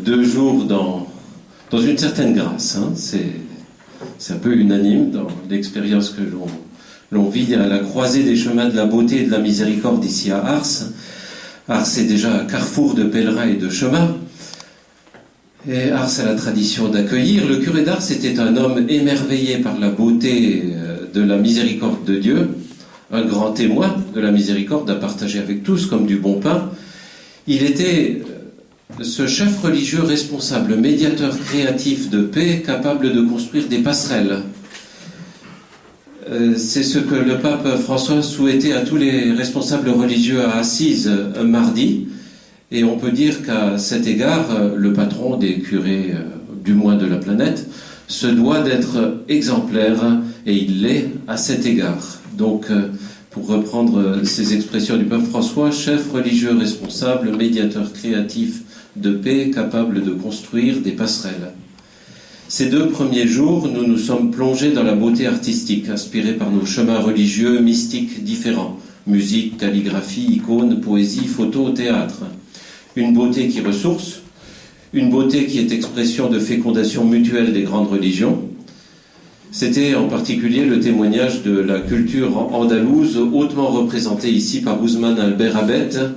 2 jours dans une certaine grâce. Hein. C'est un peu unanime dans l'expérience que l'on vit à la croisée des chemins de la beauté et de la miséricorde ici à Ars. Ars est déjà un carrefour de pèlerins et de chemins. Et Ars a la tradition d'accueillir. Le curé d'Ars était un homme émerveillé par la beauté de la miséricorde de Dieu, un grand témoin de la miséricorde à partager avec tous comme du bon pain. Il était ce chef religieux responsable, médiateur créatif de paix, capable de construire des passerelles. C'est ce que le pape François souhaitait à tous les responsables religieux à Assise un mardi. Et on peut dire qu'à cet égard, le patron des curés, du moins de la planète, se doit d'être exemplaire, et il l'est à cet égard. Donc, pour reprendre ces expressions du pape François, chef religieux responsable, médiateur créatif de paix, capable de construire des passerelles. Ces 2 premiers jours, nous nous sommes plongés dans la beauté artistique, inspirée par nos chemins religieux, mystiques différents. Musique, calligraphie, icônes, poésie, photo, théâtre. Une beauté qui ressource, une beauté qui est expression de fécondation mutuelle des grandes religions. C'était en particulier le témoignage de la culture andalouse, hautement représentée ici par Ousmane Albert Abed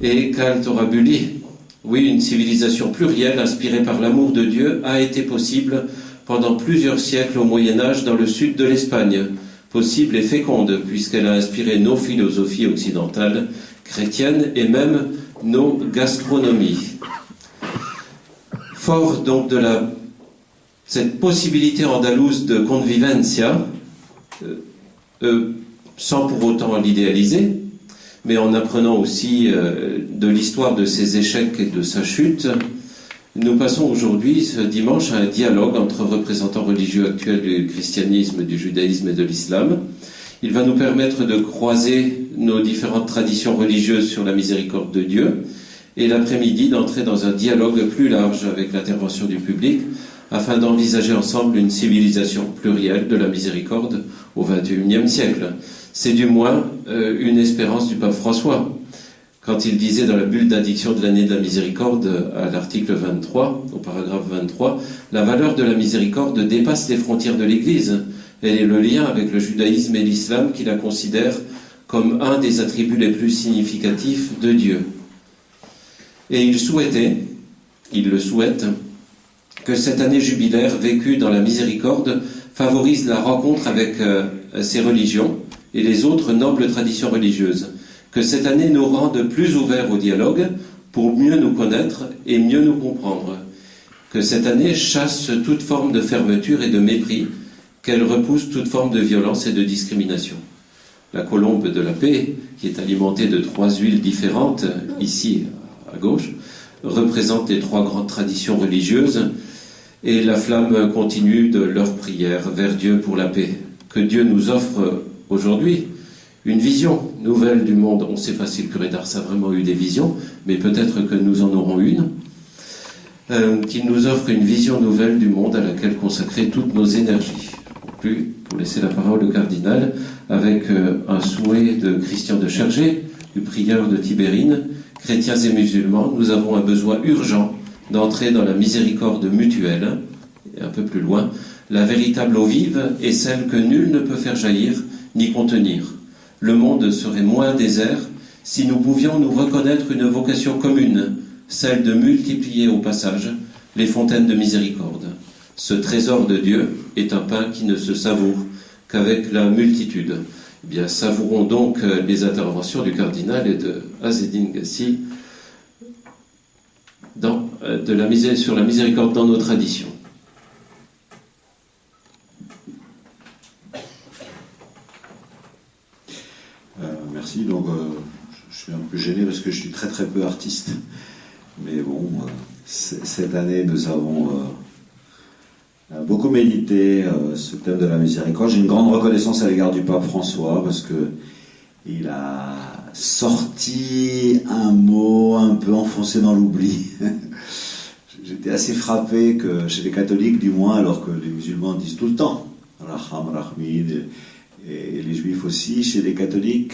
et Kal Torabuli. Oui, une civilisation plurielle, inspirée par l'amour de Dieu, a été possible pendant plusieurs siècles au Moyen-Âge dans le sud de l'Espagne. Possible et féconde, puisqu'elle a inspiré nos philosophies occidentales, chrétiennes et même nos gastronomies. Fort donc de cette possibilité andalouse de convivencia, sans pour autant l'idéaliser, mais en apprenant aussi de l'histoire de ses échecs et de sa chute, nous passons aujourd'hui, ce dimanche, à un dialogue entre représentants religieux actuels du christianisme, du judaïsme et de l'islam. Il va nous permettre de croiser nos différentes traditions religieuses sur la miséricorde de Dieu, et l'après-midi d'entrer dans un dialogue plus large avec l'intervention du public, afin d'envisager ensemble une civilisation plurielle de la miséricorde au XXIe siècle. C'est du moins une espérance du pape François, quand il disait dans la bulle d'indiction de l'année de la miséricorde, à l'article 23, au paragraphe 23, « La valeur de la miséricorde dépasse les frontières de l'Église. Elle est le lien avec le judaïsme et l'islam qui la considèrent comme un des attributs les plus significatifs de Dieu. » Et il le souhaite, que cette année jubilaire vécue dans la miséricorde favorise la rencontre avec ces religions et les autres nobles traditions religieuses. Que cette année nous rende plus ouverts au dialogue pour mieux nous connaître et mieux nous comprendre. Que cette année chasse toute forme de fermeture et de mépris, qu'elle repousse toute forme de violence et de discrimination. La colombe de la paix, qui est alimentée de 3 huiles différentes, ici à gauche, représente les 3 grandes traditions religieuses et la flamme continue de leur prière vers Dieu pour la paix. Que Dieu nous offre aujourd'hui une vision nouvelle du monde. On ne sait pas si le curé d'Ars a vraiment eu des visions, mais peut-être que nous en aurons une. Qu'il nous offre une vision nouvelle du monde à laquelle consacrer toutes nos énergies. Plus, pour laisser la parole au cardinal, avec un souhait de Christian de Chergé, du prieur de Tibérine, chrétiens et musulmans, nous avons un besoin urgent d'entrer dans la miséricorde mutuelle, et un peu plus loin, la véritable eau vive est celle que nul ne peut faire jaillir ni contenir. Le monde serait moins désert si nous pouvions nous reconnaître une vocation commune, celle de multiplier au passage les fontaines de miséricorde. Ce trésor de Dieu est un pain qui ne se savoure qu'avec la multitude. Eh bien, savourons donc les interventions du cardinal et de Azzedine Gassi sur la miséricorde dans nos traditions. Merci. Donc, je suis un peu gêné parce que je suis très très peu artiste. Mais bon, cette année, nous avons beaucoup médité ce thème de la miséricorde. J'ai une grande reconnaissance à l'égard du pape François parce que il a sorti un mot un peu enfoncé dans l'oubli. J'étais assez frappé que chez les catholiques, du moins, alors que les musulmans disent tout le temps, Raham, Rahmid, et les juifs aussi, chez les catholiques,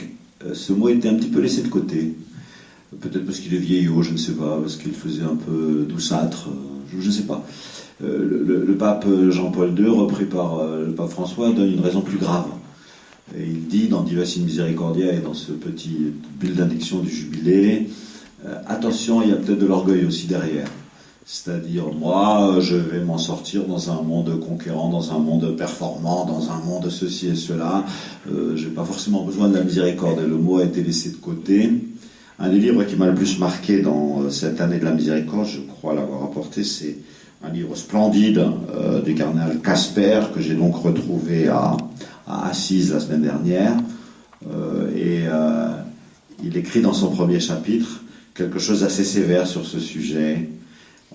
ce mot était un petit peu laissé de côté. Peut-être parce qu'il est vieillot, je ne sais pas, parce qu'il faisait un peu douceâtre, je ne sais pas. Le pape Jean-Paul II, repris par le pape François, donne une raison plus grave. Et il dit dans Divas in Misericordia et dans ce petit bulle d'indiction du jubilé, attention, il y a peut-être de l'orgueil aussi derrière. C'est-à-dire, moi, je vais m'en sortir dans un monde conquérant, dans un monde performant, dans un monde ceci et cela. Je n'ai pas forcément besoin de la miséricorde. Et le mot a été laissé de côté. Un des livres qui m'a le plus marqué dans cette année de la miséricorde, je crois l'avoir apporté, c'est un livre splendide du cardinal Casper, que j'ai donc retrouvé à Assise la semaine dernière. Il écrit dans son premier chapitre quelque chose d'assez sévère sur ce sujet,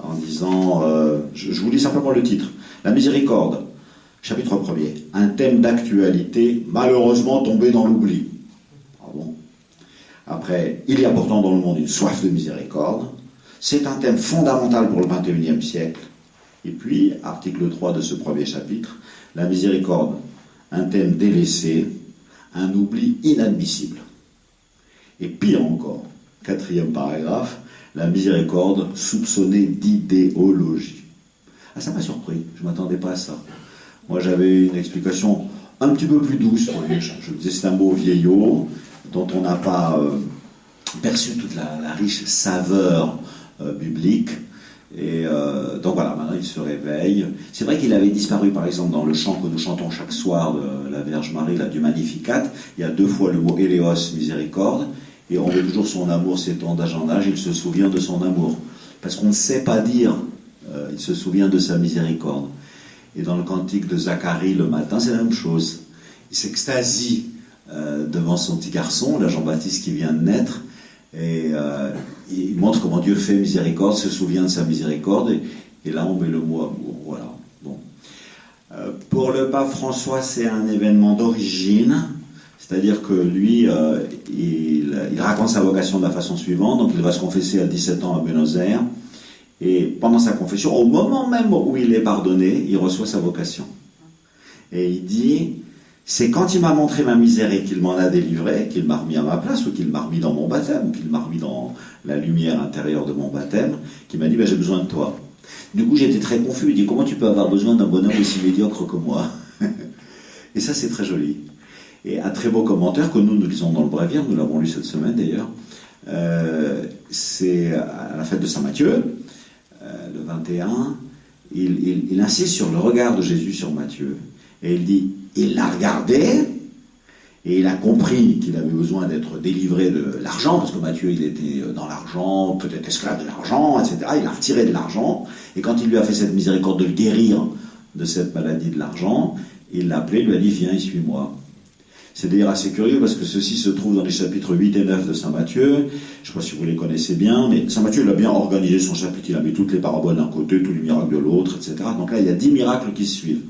en disant, je vous lis simplement le titre, La miséricorde, chapitre 1er, un thème d'actualité malheureusement tombé dans l'oubli. Ah bon ? Après, il y a pourtant dans le monde une soif de miséricorde, c'est un thème fondamental pour le XXIe siècle. Et puis, article 3 de ce premier chapitre, la miséricorde, un thème délaissé, un oubli inadmissible. Et pire encore, 4e paragraphe, la miséricorde soupçonnée d'idéologie. Ah, ça m'a surpris, je ne m'attendais pas à ça. Moi, j'avais une explication un petit peu plus douce. Je me disais, c'est un mot vieillot, dont on n'a pas perçu toute la riche saveur biblique. Et donc voilà, maintenant il se réveille. C'est vrai qu'il avait disparu, par exemple, dans le chant que nous chantons chaque soir de la Vierge Marie, là, du Magnificat. Il y a 2 fois le mot Eleos, miséricorde. Et on veut toujours son amour s'étend d'âge en âge, il se souvient de son amour. Parce qu'on ne sait pas dire, il se souvient de sa miséricorde. Et dans le cantique de Zacharie le matin, c'est la même chose. Il s'extasie devant son petit garçon, là Jean-Baptiste qui vient de naître, et il montre comment Dieu fait miséricorde, se souvient de sa miséricorde, et là on met le mot amour. Voilà. Bon. Pour le pape François, c'est un événement d'origine. C'est-à-dire que lui, il raconte sa vocation de la façon suivante. Donc il va se confesser à 17 ans à Buenos Aires. Et pendant sa confession, au moment même où il est pardonné, il reçoit sa vocation. Et il dit, c'est quand il m'a montré ma misère et qu'il m'en a délivré, qu'il m'a remis à ma place, ou qu'il m'a remis dans mon baptême, ou qu'il m'a remis dans la lumière intérieure de mon baptême, qu'il m'a dit, j'ai besoin de toi. Du coup, j'étais très confus. Il dit, comment tu peux avoir besoin d'un bonhomme aussi médiocre que moi? Et ça, c'est très joli. Et un très beau commentaire que nous lisons dans le Bréviaire, nous l'avons lu cette semaine d'ailleurs, c'est à la fête de Saint-Matthieu, le 21, il insiste sur le regard de Jésus sur Matthieu. Et il dit, il l'a regardé, et il a compris qu'il avait besoin d'être délivré de l'argent, parce que Matthieu, il était dans l'argent, peut-être esclave de l'argent, etc. Il a retiré de l'argent, et quand il lui a fait cette miséricorde de le guérir de cette maladie de l'argent, il l'a appelé, il lui a dit, viens et suis-moi. C'est d'ailleurs assez curieux parce que ceci se trouve dans les chapitres 8 et 9 de Saint Matthieu. Je ne sais pas si vous les connaissez bien, mais Saint Matthieu il a bien organisé son chapitre. Il a mis toutes les paraboles d'un côté, tous les miracles de l'autre, etc. Donc là, il y a 10 miracles qui se suivent.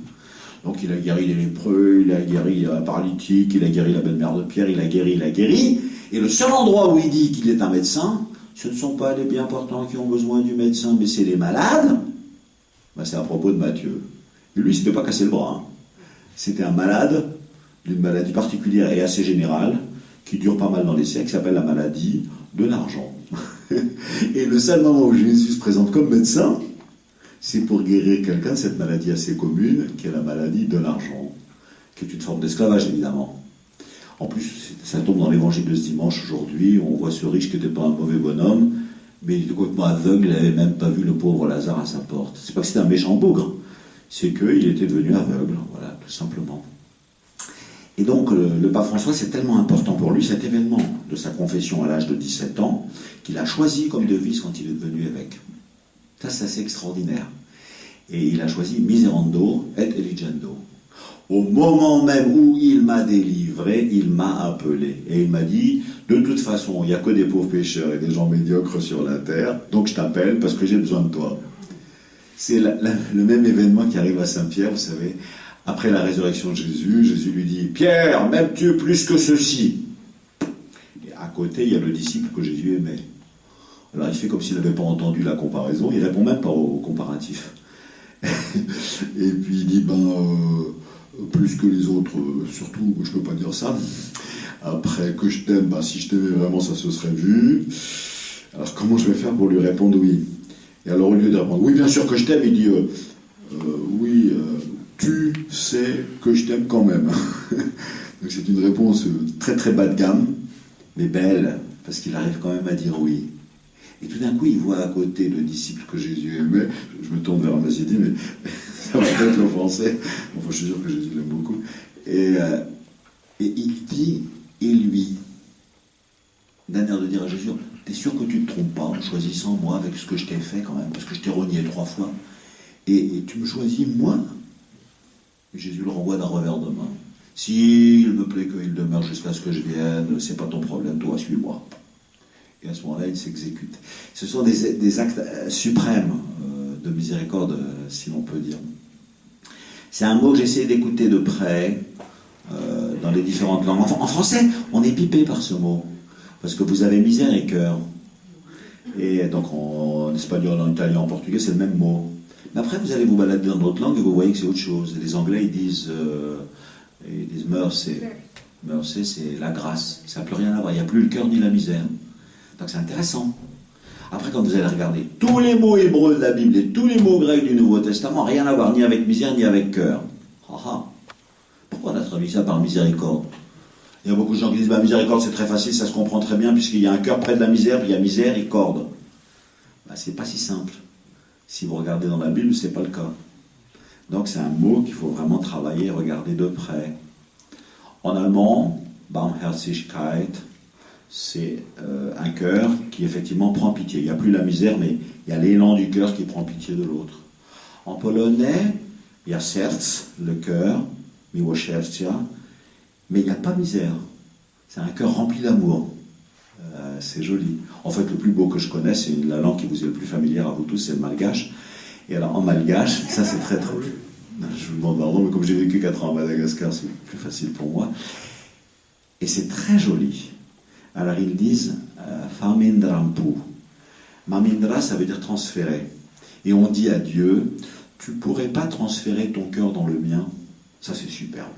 Donc il a guéri les lépreux, il a guéri un paralytique, il a guéri la belle-mère de Pierre, il a guéri. Et le seul endroit où il dit qu'il est un médecin, ce ne sont pas les bien portants qui ont besoin du médecin, mais c'est les malades. Ben, c'est à propos de Matthieu. Et lui, il ne s'était pas cassé le bras. C'était un malade d'une maladie particulière et assez générale, qui dure pas mal dans les siècles, qui s'appelle la maladie de l'argent. Et le seul moment où Jésus se présente comme médecin, c'est pour guérir quelqu'un de cette maladie assez commune, qui est la maladie de l'argent, qui est une forme d'esclavage, évidemment. En plus, ça tombe dans l'évangile de ce dimanche aujourd'hui, où on voit ce riche qui n'était pas un mauvais bonhomme, mais il était complètement aveugle, il n'avait même pas vu le pauvre Lazare à sa porte. C'est pas que c'était un méchant bougre, c'est qu'il était devenu aveugle, voilà, tout simplement. Et donc, le pape François, c'est tellement important pour lui, cet événement de sa confession à l'âge de 17 ans, qu'il a choisi comme devise quand il est devenu évêque. Ça, c'est assez extraordinaire. Et il a choisi Miserando et Eligendo. Au moment même où il m'a délivré, il m'a appelé. Et il m'a dit, de toute façon, il n'y a que des pauvres pécheurs et des gens médiocres sur la terre, donc je t'appelle parce que j'ai besoin de toi. C'est le même événement qui arrive à Saint-Pierre, vous savez. Après la résurrection de Jésus, Jésus lui dit « Pierre, m'aimes-tu plus que ceci ?» Et à côté, il y a le disciple que Jésus aimait. Alors il fait comme s'il n'avait pas entendu la comparaison, il ne répond même pas au comparatif. Et puis il dit « plus que les autres, surtout, je ne peux pas dire ça. Après que je t'aime, si je t'aimais vraiment, ça se serait vu. Alors comment je vais faire pour lui répondre oui? Et alors au lieu de répondre oui, bien sûr que je t'aime, il dit oui, tu sais que je t'aime quand même. Donc c'est une réponse très très bas de gamme, mais belle, parce qu'il arrive quand même à dire oui. Et tout d'un coup, il voit à côté le disciple que Jésus aimait. Je me tourne vers Massidi, mais ça va peut-être l'offenser. Enfin, je suis sûr que Jésus l'aime beaucoup. Et il dit, et lui, d'un air de dire à Jésus, t'es sûr que tu ne te trompes pas en choisissant moi avec ce que je t'ai fait quand même, parce que je t'ai renié 3 fois. Et tu me choisis moi? Et Jésus le renvoie d'un revers de main. S'il me plaît qu'il demeure jusqu'à ce que je vienne, c'est pas ton problème, toi, suis-moi. Et à ce moment-là, il s'exécute. Ce sont des actes suprêmes de miséricorde, si l'on peut dire. C'est un mot que j'essaie d'écouter de près dans les différentes langues. En français, on est pipé par ce mot, parce que vous avez misère et cœur. Et donc en espagnol, en italien, en portugais, c'est le même mot. Mais après, vous allez vous balader dans d'autres langues et vous voyez que c'est autre chose. Les Anglais, ils disent mercy. Mercy, c'est la grâce. Ça n'a plus rien à voir. Il n'y a plus le cœur ni la misère. Donc c'est intéressant. Après, quand vous allez regarder tous les mots hébreux de la Bible et tous les mots grecs du Nouveau Testament, rien à voir ni avec misère ni avec cœur. Pourquoi on a traduit ça par miséricorde? Il y a beaucoup de gens qui disent miséricorde c'est très facile, ça se comprend très bien, puisqu'il y a un cœur près de la misère, puis il y a misère et corde. C'est pas si simple. Si vous regardez dans la Bible, c'est pas le cas. Donc c'est un mot qu'il faut vraiment travailler et regarder de près. En allemand, Barmherzigkeit, c'est un cœur qui effectivement prend pitié. Il n'y a plus la misère, mais il y a l'élan du cœur qui prend pitié de l'autre. En polonais, il y a serce, le cœur, miłosierdzia, mais il n'y a pas misère. C'est un cœur rempli d'amour. C'est joli. En fait, le plus beau que je connaisse, c'est la langue qui vous est le plus familière à vous tous, c'est le malgache. Et alors, en malgache, ça c'est très très... Je vous demande pardon, mais comme j'ai vécu 4 ans à Madagascar, c'est plus facile pour moi. Et c'est très joli. Alors ils disent Famindrampu. Mamindra, ça veut dire transférer. Et on dit à Dieu, tu pourrais pas transférer ton cœur dans le mien? Ça c'est superbe.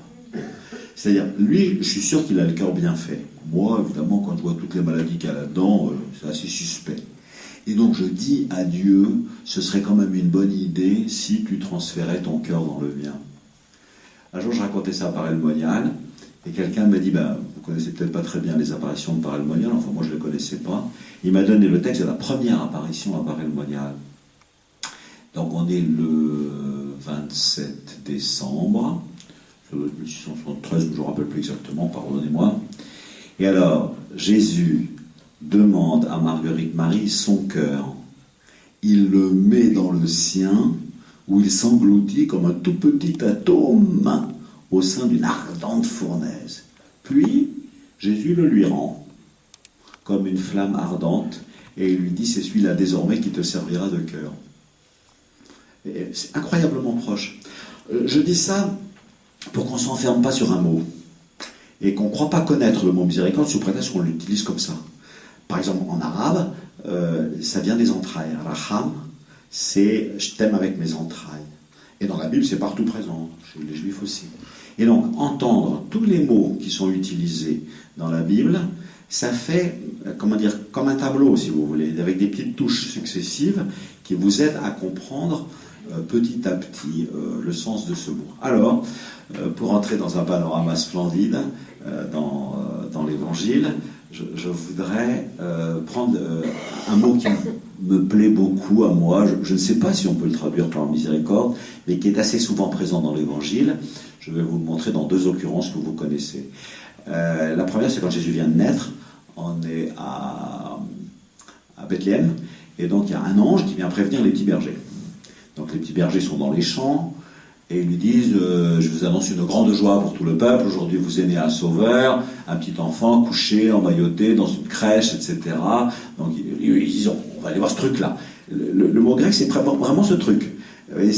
C'est-à-dire, lui, je suis sûr qu'il a le cœur bien fait. Moi, évidemment, quand je vois toutes les maladies qu'il y a là-dedans, c'est assez suspect. Et donc je dis à Dieu, ce serait quand même une bonne idée si tu transférais ton cœur dans le mien. Un jour, je racontais ça à Paray-le-Monial, et quelqu'un m'a dit, vous connaissez peut-être pas très bien les apparitions de Paray-le-Monial, enfin moi je ne le connaissais pas. Il m'a donné le texte de la première apparition à Paray-le-Monial. Donc on est le 27 décembre, 1673, je ne me rappelle plus exactement, pardonnez-moi. Et alors, Jésus demande à Marguerite Marie son cœur. Il le met dans le sien, où il s'engloutit comme un tout petit atome au sein d'une ardente fournaise. Puis, Jésus le lui rend, comme une flamme ardente, et il lui dit, c'est celui-là désormais qui te servira de cœur. Et c'est incroyablement proche. Je dis ça pour qu'on ne s'enferme pas sur un mot, et qu'on ne croit pas connaître le mot miséricorde sous prétexte qu'on l'utilise comme ça. Par exemple, en arabe, ça vient des entrailles. Raham, c'est « je t'aime avec mes entrailles ». Et dans la Bible, c'est partout présent, chez les Juifs aussi. Et donc, entendre tous les mots qui sont utilisés dans la Bible, ça fait, comment dire, comme un tableau, si vous voulez, avec des petites touches successives qui vous aident à comprendre petit à petit le sens de ce mot. Alors, pour entrer dans un panorama splendide dans l'Évangile, je voudrais prendre un mot qui me plaît beaucoup à moi. Je ne sais pas si on peut le traduire par miséricorde, mais qui est assez souvent présent dans l'Évangile. Je vais vous le montrer dans 2 occurrences que vous connaissez. La première, c'est quand Jésus vient de naître. On est à Bethléem, et donc il y a un ange qui vient prévenir les petits bergers. Donc les petits bergers sont dans les champs, et ils lui disent je vous annonce une grande joie pour tout le peuple, aujourd'hui vous est né un sauveur, un petit enfant couché, emmailloté dans une crèche, etc. Donc ils disent on va aller voir ce truc-là. Le mot grec, c'est vraiment ce truc. Et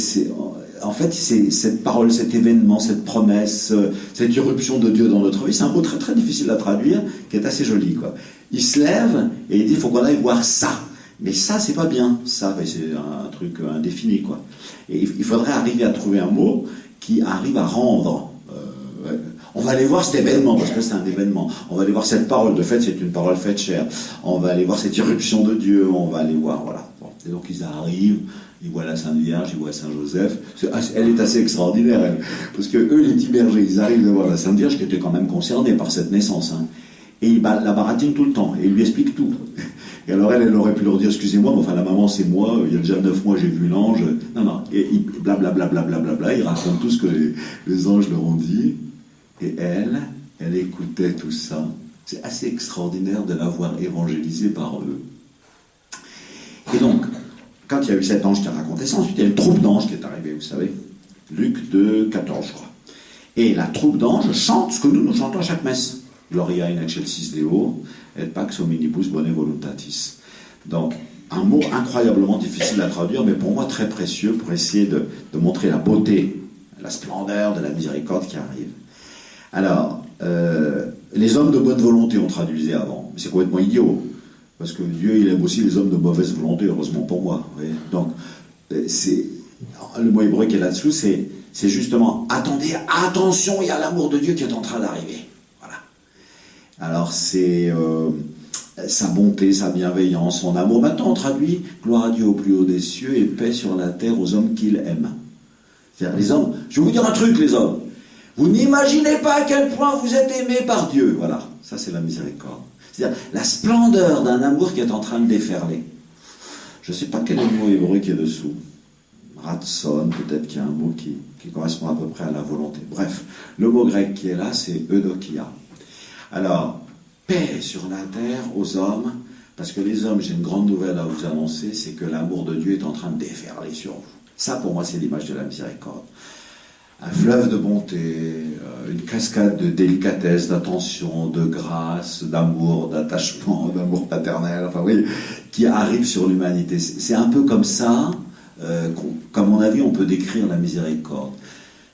en fait, c'est cette parole, cet événement, cette promesse, cette irruption de Dieu dans notre vie, c'est un mot très très difficile à traduire, qui est assez joli, quoi. Il se lève et il dit il faut qu'on aille voir ça. Mais ça, c'est pas bien. Ça, c'est un truc indéfini, quoi. Et il faudrait arriver à trouver un mot qui arrive à rendre. On va aller voir cet événement, parce que c'est un événement. On va aller voir cette parole. De fait, c'est une parole faite chère. On va aller voir cette irruption de Dieu. On va aller voir, voilà. Bon. Et donc, ils arrivent, ils voient la Sainte Vierge, ils voient Saint Joseph. Elle est assez extraordinaire, elle. Parce que eux, les petits bergers, ils arrivent de voir la Sainte Vierge, qui était quand même concernée par cette naissance. Hein. Et ils la baratinent tout le temps. Et ils lui expliquent tout. Et alors, elle aurait pu leur dire, excusez-moi, mais enfin, la maman, c'est moi. Il y a déjà 9 mois, j'ai vu l'ange. Non. Et blablabla, ils racontent tout ce que les anges leur ont dit. Et elle écoutait tout ça. C'est assez extraordinaire de l'avoir évangélisé par eux. Et donc, quand il y a eu cet ange qui a raconté ça, ensuite il y a une troupe d'anges qui est arrivée, vous savez. Luc 2, 14, je crois. Et la troupe d'anges chante ce que nous chantons à chaque messe. Gloria in excelsis Deo, et pax hominibus bone voluntatis. Donc, un mot incroyablement difficile à traduire, mais pour moi très précieux pour essayer de montrer la beauté, la splendeur de la miséricorde qui arrive. Alors, les hommes de bonne volonté, on traduisait avant. C'est complètement idiot. Parce que Dieu, il aime aussi les hommes de mauvaise volonté, heureusement pour moi. Donc, le mot hébreu qui est là-dessous, c'est justement, attendez, attention, il y a l'amour de Dieu qui est en train d'arriver. Voilà. Alors, c'est sa bonté, sa bienveillance, son amour. Maintenant, on traduit, gloire à Dieu au plus haut des cieux et paix sur la terre aux hommes qu'il aime. C'est-à-dire, les hommes, je vais vous dire un truc, les hommes. Vous n'imaginez pas à quel point vous êtes aimés par Dieu. Voilà, ça c'est la miséricorde. C'est-à-dire la splendeur d'un amour qui est en train de déferler. Je ne sais pas quel est le mot hébreu qui est dessous. Ratson, peut-être qu'il y a un mot qui correspond à peu près à la volonté. Bref, le mot grec qui est là, c'est eudokia. Alors, paix sur la terre aux hommes, parce que les hommes, j'ai une grande nouvelle à vous annoncer, c'est que l'amour de Dieu est en train de déferler sur vous. Ça, pour moi, c'est l'image de la miséricorde. Un fleuve de bonté, une cascade de délicatesse, d'attention, de grâce, d'amour, d'attachement, d'amour paternel, enfin oui, qui arrive sur l'humanité. C'est un peu comme ça qu'à mon avis, on peut décrire la miséricorde.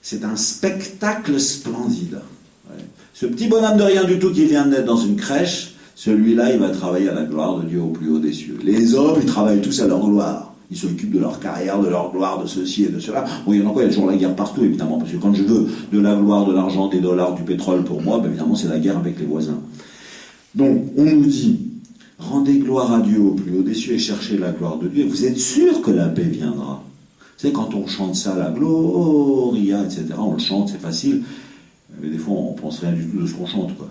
C'est un spectacle splendide. Ouais. Ce petit bonhomme de rien du tout qui vient de naître dans une crèche, celui-là, il va travailler à la gloire de Dieu au plus haut des cieux. Les hommes, ils travaillent tous à leur gloire. Ils s'occupent de leur carrière, de leur gloire, de ceci et de cela. Bon, il y en a quoi, il y a toujours la guerre partout, évidemment, parce que quand je veux de la gloire, de l'argent, des dollars, du pétrole pour moi, ben évidemment, c'est la guerre avec les voisins. Donc, on nous dit, rendez gloire à Dieu au plus haut des cieux et cherchez la gloire de Dieu. Et vous êtes sûr que la paix viendra. Vous savez, quand on chante ça, la gloria, etc., on le chante, c'est facile, mais des fois, on pense rien du tout de ce qu'on chante, quoi.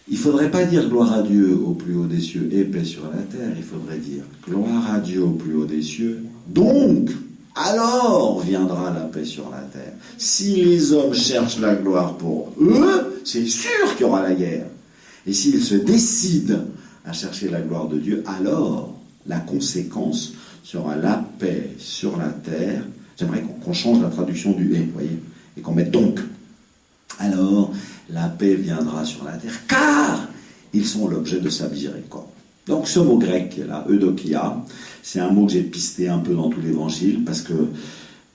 Il ne faudrait pas dire gloire à Dieu au plus haut des cieux et paix sur la terre, il faudrait dire gloire à Dieu au plus haut des cieux, donc, alors viendra la paix sur la terre. Si les hommes cherchent la gloire pour eux, c'est sûr qu'il y aura la guerre. Et s'ils se décident à chercher la gloire de Dieu, alors la conséquence sera la paix sur la terre. J'aimerais qu'on change la traduction du « et », vous voyez, et qu'on mette « donc ». Alors, la paix viendra sur la terre, car ils sont l'objet de sa miséricorde. Donc ce mot grec qui est là, eudokia, c'est un mot que j'ai pisté un peu dans tout l'évangile, parce que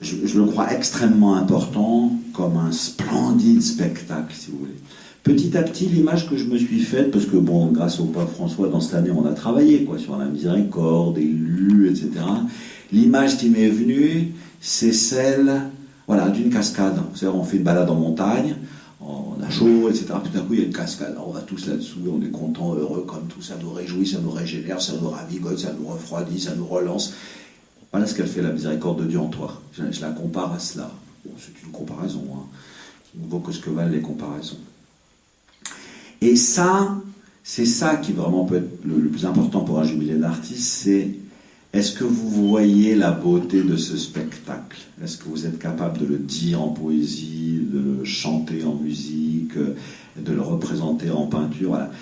je le crois extrêmement important, comme un splendide spectacle, si vous voulez. Petit à petit, l'image que je me suis faite, parce que bon, grâce au pape François, dans cette année, on a travaillé sur la miséricorde, élus, etc. L'image qui m'est venue, c'est celle, d'une cascade. Vous savez, on fait une balade en montagne, on a chaud, etc. Puis d'un coup, il y a une cascade. Alors, on va tous là-dessous, on est content, heureux, comme tout. Ça nous réjouit, ça nous régénère, ça nous ravigote, ça nous refroidit, ça nous relance. Voilà ce qu'elle fait, la miséricorde de Dieu en toi. Je la compare à cela. Bon, c'est une comparaison, qui ne vaut que ce que valent les comparaisons. Et ça, c'est ça qui vraiment peut être le plus important pour un jubilé d'artiste, c'est est-ce que vous voyez la beauté de ce spectacle? Est-ce que vous êtes capable de le dire en poésie, de le chanter en musique, de le représenter en peinture? Voilà.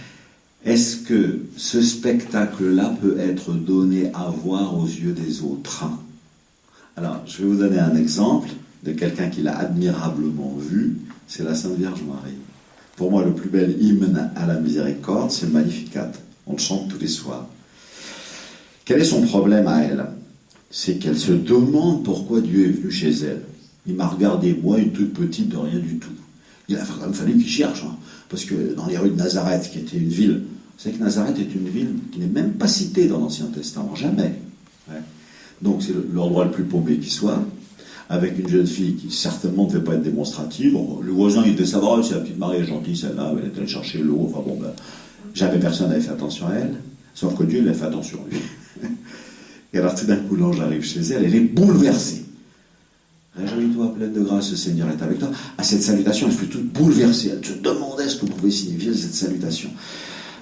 Est-ce que ce spectacle-là peut être donné à voir aux yeux des autres? Alors, je vais vous donner un exemple de quelqu'un qui l'a admirablement vu, c'est la Sainte Vierge Marie. Pour moi, le plus bel hymne à la miséricorde, c'est le Magnificat. On le chante tous les soirs. Quel est son problème à elle? C'est qu'elle se demande pourquoi Dieu est venu chez elle. Il m'a regardé, moi, une toute petite de rien du tout. Il a quand même fallu qu'il cherche, parce que dans les rues de Nazareth, qui était une ville, vous savez que Nazareth est une ville qui n'est même pas citée dans l'Ancien Testament, jamais. Ouais. Donc c'est l'endroit le plus paumé qui soit. avec une jeune fille qui certainement ne devait pas être démonstrative. Bon, le voisin, il devait savoir, c'est la petite Marie, elle est gentille, celle-là, elle est allée chercher l'eau. Enfin bon, ben, jamais personne n'avait fait attention à elle, sauf que Dieu, il a fait attention à lui. Et alors tout d'un coup, l'ange arrive chez elle, elle est bouleversée. Réjouis-toi, pleine de grâce, le Seigneur est avec toi. À cette salutation, elle fut toute bouleversée. Elle se demandait ce que pouvait signifier cette salutation.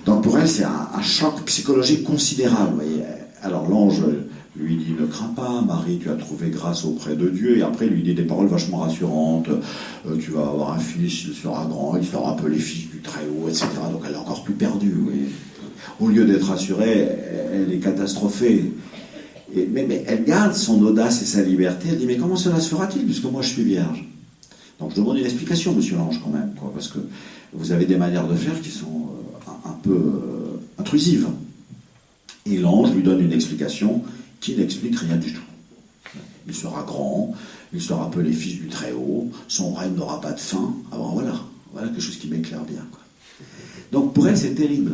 Donc pour elle, c'est un choc psychologique considérable. Vous voyez. Alors l'ange lui dit, ne crains pas, Marie, tu as trouvé grâce auprès de Dieu. Et après, il lui dit des paroles vachement rassurantes. Tu vas avoir un fils, il sera grand, il sera appelé fils du Très-Haut, etc. Donc elle est encore plus perdue. Vous voyez. Au lieu d'être rassurée, elle est catastrophée. Mais elle garde son audace et sa liberté. Elle dit, mais comment cela se fera-t-il, puisque moi je suis vierge? Donc je demande une explication, monsieur l'ange, quand même, quoi, parce que vous avez des manières de faire qui sont un peu intrusives. Et l'ange lui donne une explication qui n'explique rien du tout. Il sera grand, il sera appelé fils du Très-Haut, son règne n'aura pas de fin. Alors voilà quelque chose qui m'éclaire bien, quoi. Donc pour elle, c'est terrible.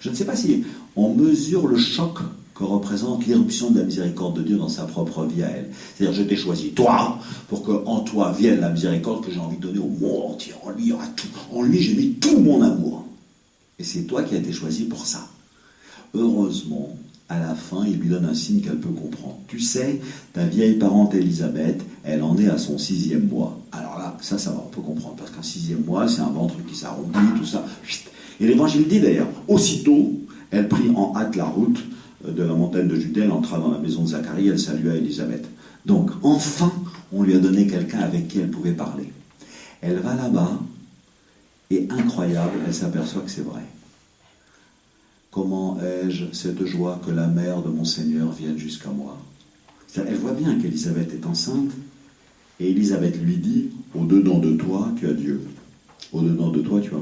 Je ne sais pas si on mesure le choc que représente l'irruption de la miséricorde de Dieu dans sa propre vie à elle. C'est-à-dire, je t'ai choisi, toi, pour qu'en toi vienne la miséricorde que j'ai envie de donner au monde entier. En lui, il y aura tout. En lui, j'ai mis tout mon amour. Et c'est toi qui as été choisi pour ça. Heureusement, à la fin, il lui donne un signe qu'elle peut comprendre. Tu sais, ta vieille parente Élisabeth, elle en est à son 6e mois. Alors là, ça va, on peut comprendre, parce qu'un 6e mois, c'est un ventre qui s'arrondit, tout ça. Et l'Évangile dit d'ailleurs, aussitôt, elle prit en hâte la route de la montagne de Judée, elle entra dans la maison de Zacharie, elle salua Élisabeth. Donc, enfin, on lui a donné quelqu'un avec qui elle pouvait parler. Elle va là-bas, et incroyable, elle s'aperçoit que c'est vrai. Comment ai-je cette joie que la mère de mon Seigneur vienne jusqu'à moi? Elle voit bien qu'Élisabeth est enceinte, et Élisabeth lui dit, au-dedans de toi, tu as Dieu. Au-dedans de toi, tu as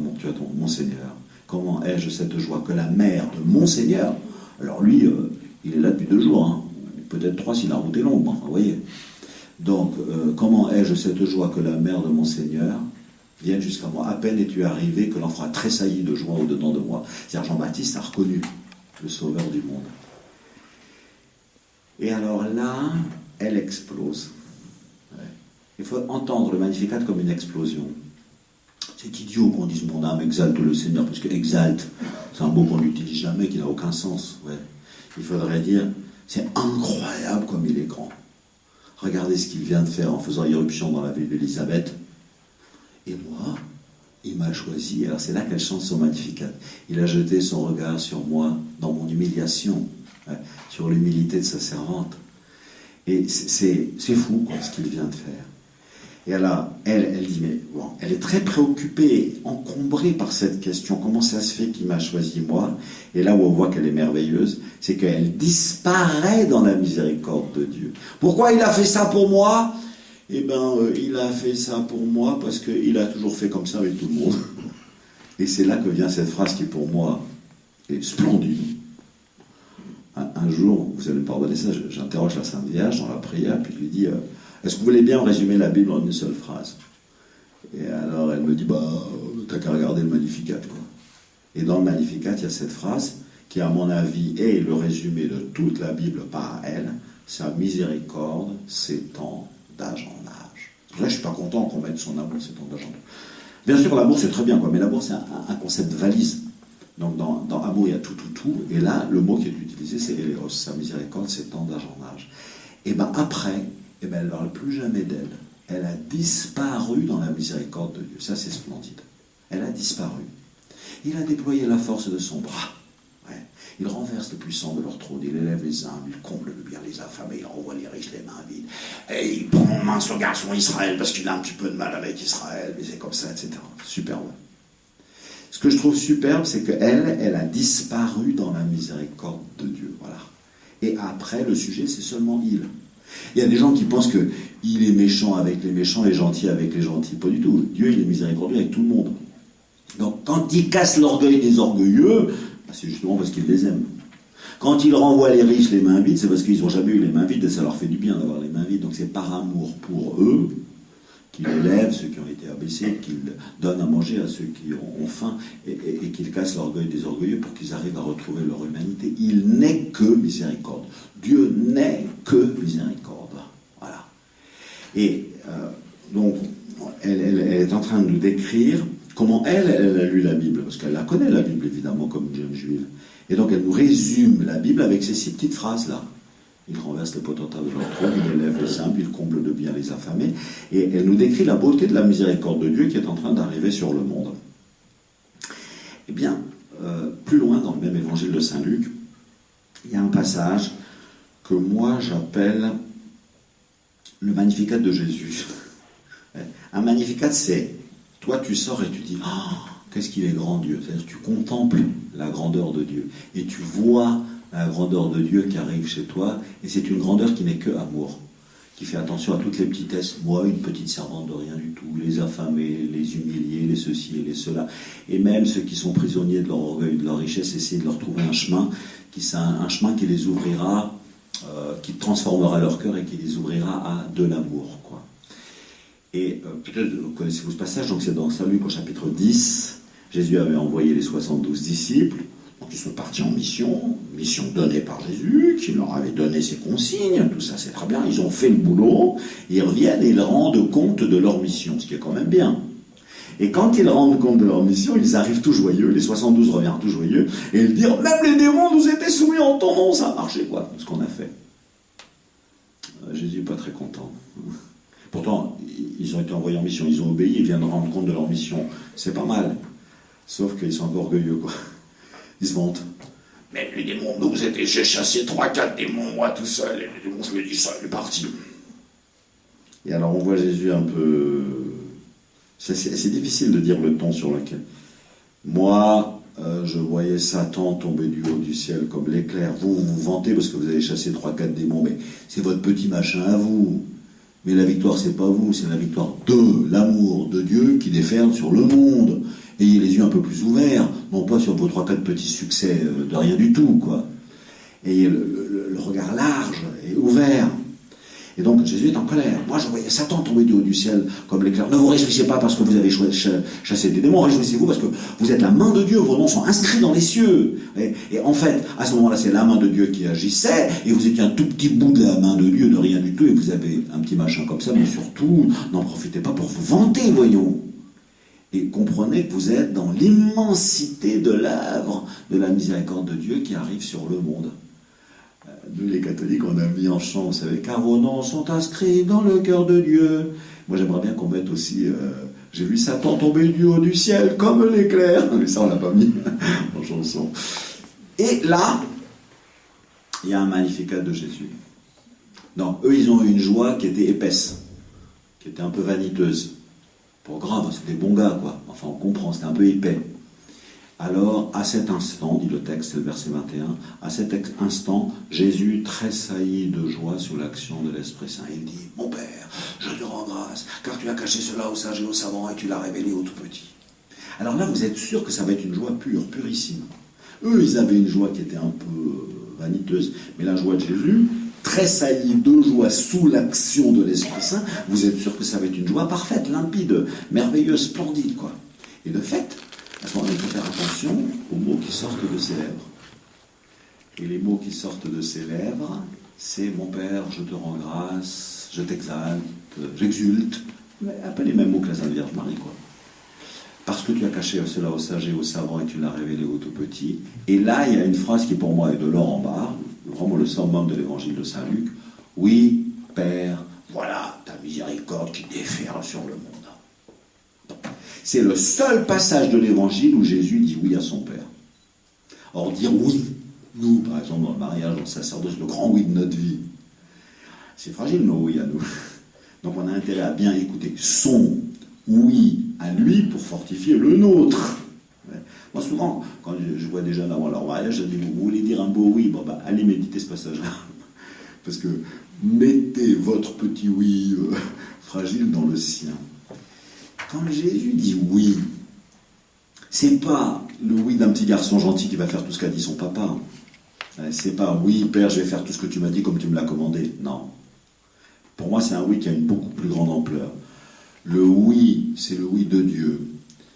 mon Seigneur. Comment ai-je cette joie que la mère de mon Seigneur? Alors lui, il est là depuis 2 jours, hein. Peut-être 3 si la route est longue, enfin, vous voyez. Donc, comment ai-je cette joie que la mère de mon Seigneur vienne jusqu'à moi? À peine es-tu arrivé que l'enfant a tressailli de joie au-dedans de moi. C'est-à-dire Jean-Baptiste a reconnu le Sauveur du monde. Et alors là, elle explose. Ouais. Il faut entendre le Magnificat comme une explosion. C'est idiot qu'on dise mon âme exalte le Seigneur, parce que exalte, c'est un mot qu'on n'utilise jamais, qui n'a aucun sens. Ouais. Il faudrait dire, c'est incroyable comme il est grand. Regardez ce qu'il vient de faire en faisant irruption dans la ville d'Élisabeth. Et moi, il m'a choisi. Alors c'est là qu'elle chante son Magnificat. Il a jeté son regard sur moi dans mon humiliation, ouais, sur l'humilité de sa servante. Et c'est fou, quoi, ce qu'il vient de faire. Et alors, elle dit, mais bon, elle est très préoccupée, encombrée par cette question. Comment ça se fait qu'il m'a choisi moi? Et là où on voit qu'elle est merveilleuse, c'est qu'elle disparaît dans la miséricorde de Dieu. Pourquoi il a fait ça pour moi? Eh bien, il a fait ça pour moi parce qu'il a toujours fait comme ça avec tout le monde. Et c'est là que vient cette phrase qui, pour moi, est splendide. Un jour, vous allez me pardonner ça, j'interroge la Sainte Vierge dans la prière, puis je lui dis... est-ce que vous voulez bien résumer la Bible en une seule phrase? Et alors elle me dit, t'as qu'à regarder le Magnificat, quoi. Et dans le Magnificat, il y a cette phrase qui, à mon avis, est le résumé de toute la Bible par elle. Sa miséricorde s'étend d'âge en âge. C'est pour ça que je ne suis pas content qu'on mette son amour s'étend d'âge en âge. Bien sûr, l'amour, c'est très bien, quoi, mais l'amour, c'est un concept valise. Donc dans amour, il y a tout. Et là, le mot qui est utilisé, c'est Éléos. Sa miséricorde s'étend d'âge en âge. Et bien après... elle ne parle plus jamais d'elle. Elle a disparu dans la miséricorde de Dieu. Ça, c'est splendide. Elle a disparu. Il a déployé la force de son bras. Ouais. Il renverse les puissants de leur trône. Il élève les humbles. Il comble le bien les affamés. Il renvoie les riches les mains vides. Et il prend en main son garçon Israël parce qu'il a un petit peu de mal avec Israël. Mais c'est comme ça, etc. Superbe. Ce que je trouve superbe, c'est qu'elle a disparu dans la miséricorde de Dieu. Voilà. Et après, le sujet, c'est seulement il. Il y a des gens qui pensent qu'il est méchant avec les méchants et gentil avec les gentils. Pas du tout. Dieu, il est miséricordieux avec tout le monde. Donc, quand il casse l'orgueil des orgueilleux, c'est justement parce qu'il les aime. Quand il renvoie les riches les mains vides, c'est parce qu'ils n'ont jamais eu les mains vides et ça leur fait du bien d'avoir les mains vides. Donc, c'est par amour pour eux qu'il élève ceux qui ont été abaissés, qu'il donne à manger à ceux qui ont faim et qu'il casse l'orgueil des orgueilleux pour qu'ils arrivent à retrouver leur humanité. Il n'est que miséricorde. Dieu n'est que miséricorde. Voilà. Et donc, elle est en train de nous décrire comment elle a lu la Bible, parce qu'elle la connaît la Bible évidemment comme une jeune juive. Et donc elle nous résume la Bible avec ces 6 petites phrases-là. Il renverse les potentats de leur trône, il élève les simples, il comble de bien les affamés. Et elle nous décrit la beauté de la miséricorde de Dieu qui est en train d'arriver sur le monde. Eh bien, plus loin dans le même évangile de Saint Luc, il y a un passage que moi j'appelle le Magnificat de Jésus. Un Magnificat, c'est, toi tu sors et tu dis, oh, qu'est-ce qu'il est grand Dieu. C'est-à-dire tu contemples la grandeur de Dieu. Et tu vois la grandeur de Dieu qui arrive chez toi. Et c'est une grandeur qui n'est que amour. Qui fait attention à toutes les petitesses. Moi, une petite servante de rien du tout. Les affamés, les humiliés, les ceci et les cela. Et même ceux qui sont prisonniers de leur orgueil, de leur richesse, essayer de leur trouver un chemin qui les ouvrira, qui transformera leur cœur et qui les ouvrira à de l'amour, quoi. Et peut-être connaissez-vous ce passage, donc c'est dans Saint Luc au chapitre 10. Jésus avait envoyé les 72 disciples. Donc ils sont partis en mission donnée par Jésus, qui leur avait donné ses consignes, tout ça c'est très bien, ils ont fait le boulot, ils reviennent et ils rendent compte de leur mission, ce qui est quand même bien. Et quand ils rendent compte de leur mission, ils arrivent tout joyeux, les 72 reviennent tout joyeux, et ils disent, même les démons nous étaient soumis en ton nom, ça a marché quoi, ce qu'on a fait. Jésus n'est pas très content. Pourtant, ils ont été envoyés en mission, ils ont obéi, ils viennent de rendre compte de leur mission, c'est pas mal. Sauf qu'ils sont un peu orgueilleux quoi. Ils se vantent. Même les démons, j'ai chassé 3-4 démons, moi tout seul, et les démons, je me dis ça, il est parti. Et alors on voit Jésus un peu... C'est difficile de dire le ton sur lequel. Moi, je voyais Satan tomber du haut du ciel comme l'éclair. Vous vous vantez parce que vous avez chassé 3-4 démons, mais c'est votre petit machin à vous. Mais la victoire, c'est pas vous, c'est la victoire de l'amour de Dieu qui déferle sur le monde. Ayez les yeux un peu plus ouverts, non pas sur vos 3-4 petits succès de rien du tout, quoi. Ayez le regard large et ouvert. Et donc Jésus est en colère. Moi je voyais Satan tomber du haut du ciel comme l'éclair. Ne vous réjouissez pas parce que vous avez chassé des démons, réjouissez-vous parce que vous êtes la main de Dieu, vos noms sont inscrits dans les cieux. Et en fait, à ce moment-là, c'est la main de Dieu qui agissait, et vous étiez un tout petit bout de la main de Dieu, de rien du tout, et vous avez un petit machin comme ça, mais surtout, n'en profitez pas pour vous vanter, voyons. Et comprenez que vous êtes dans l'immensité de l'œuvre de la miséricorde de Dieu qui arrive sur le monde. Nous, les catholiques, on a mis en chant, vous savez, car vos noms sont inscrits dans le cœur de Dieu. Moi, j'aimerais bien qu'on mette aussi, j'ai vu Satan tomber du haut du ciel comme l'éclair. Mais ça, on l'a pas mis en chanson. Et là, il y a un Magnificat de Jésus. Non, eux, ils ont eu une joie qui était épaisse, qui était un peu vaniteuse. Pas grave, c'est des bons gars, quoi. Enfin, on comprend, c'était un peu épais. Alors, à cet instant, dit le texte, c'est le verset 21, à cet instant, Jésus tressaillit de joie sous l'action de l'Esprit Saint. Il dit, mon Père, je te rends grâce, car tu as caché cela aux sages et aux savants, et tu l'as révélé aux tout petits. Alors là, vous êtes sûr que ça va être une joie pure, purissime. Eux, ils avaient une joie qui était un peu vaniteuse, mais la joie de Jésus, tressaillit de joie sous l'action de l'Esprit Saint, vous êtes sûr que ça va être une joie parfaite, limpide, merveilleuse, splendide, quoi. Et de fait, à ce moment-là, il faut faire attention aux mots qui sortent de ses lèvres. Et les mots qui sortent de ses lèvres, c'est « Mon Père, je te rends grâce, je t'exalte, j'exulte ». Un peu les mêmes mots que la Sainte Vierge Marie, quoi. Parce que tu as caché cela aux sages et aux savants et tu l'as révélé aux tout petits. Et là, il y a une phrase qui pour moi est de l'or en barre, vraiment le summum de l'évangile de Saint Luc. « Oui, Père, voilà ta miséricorde qui déferle sur le monde. » C'est le seul passage de l'évangile où Jésus dit oui à son Père. Or, dire oui, nous, par exemple, dans le mariage, dans le sacerdoce, le grand oui de notre vie, c'est fragile nos oui à nous. Donc on a intérêt à bien écouter son oui à lui pour fortifier le nôtre. Moi, souvent, quand je vois des jeunes avant leur mariage, je dis, vous voulez dire un beau oui, bon, allez méditer ce passage-là. Parce que mettez votre petit oui fragile dans le sien. Quand Jésus dit oui, c'est pas le oui d'un petit garçon gentil qui va faire tout ce qu'a dit son papa. C'est pas oui, Père, je vais faire tout ce que tu m'as dit comme tu me l'as commandé. Non. Pour moi, c'est un oui qui a une beaucoup plus grande ampleur. Le oui, c'est le oui de Dieu.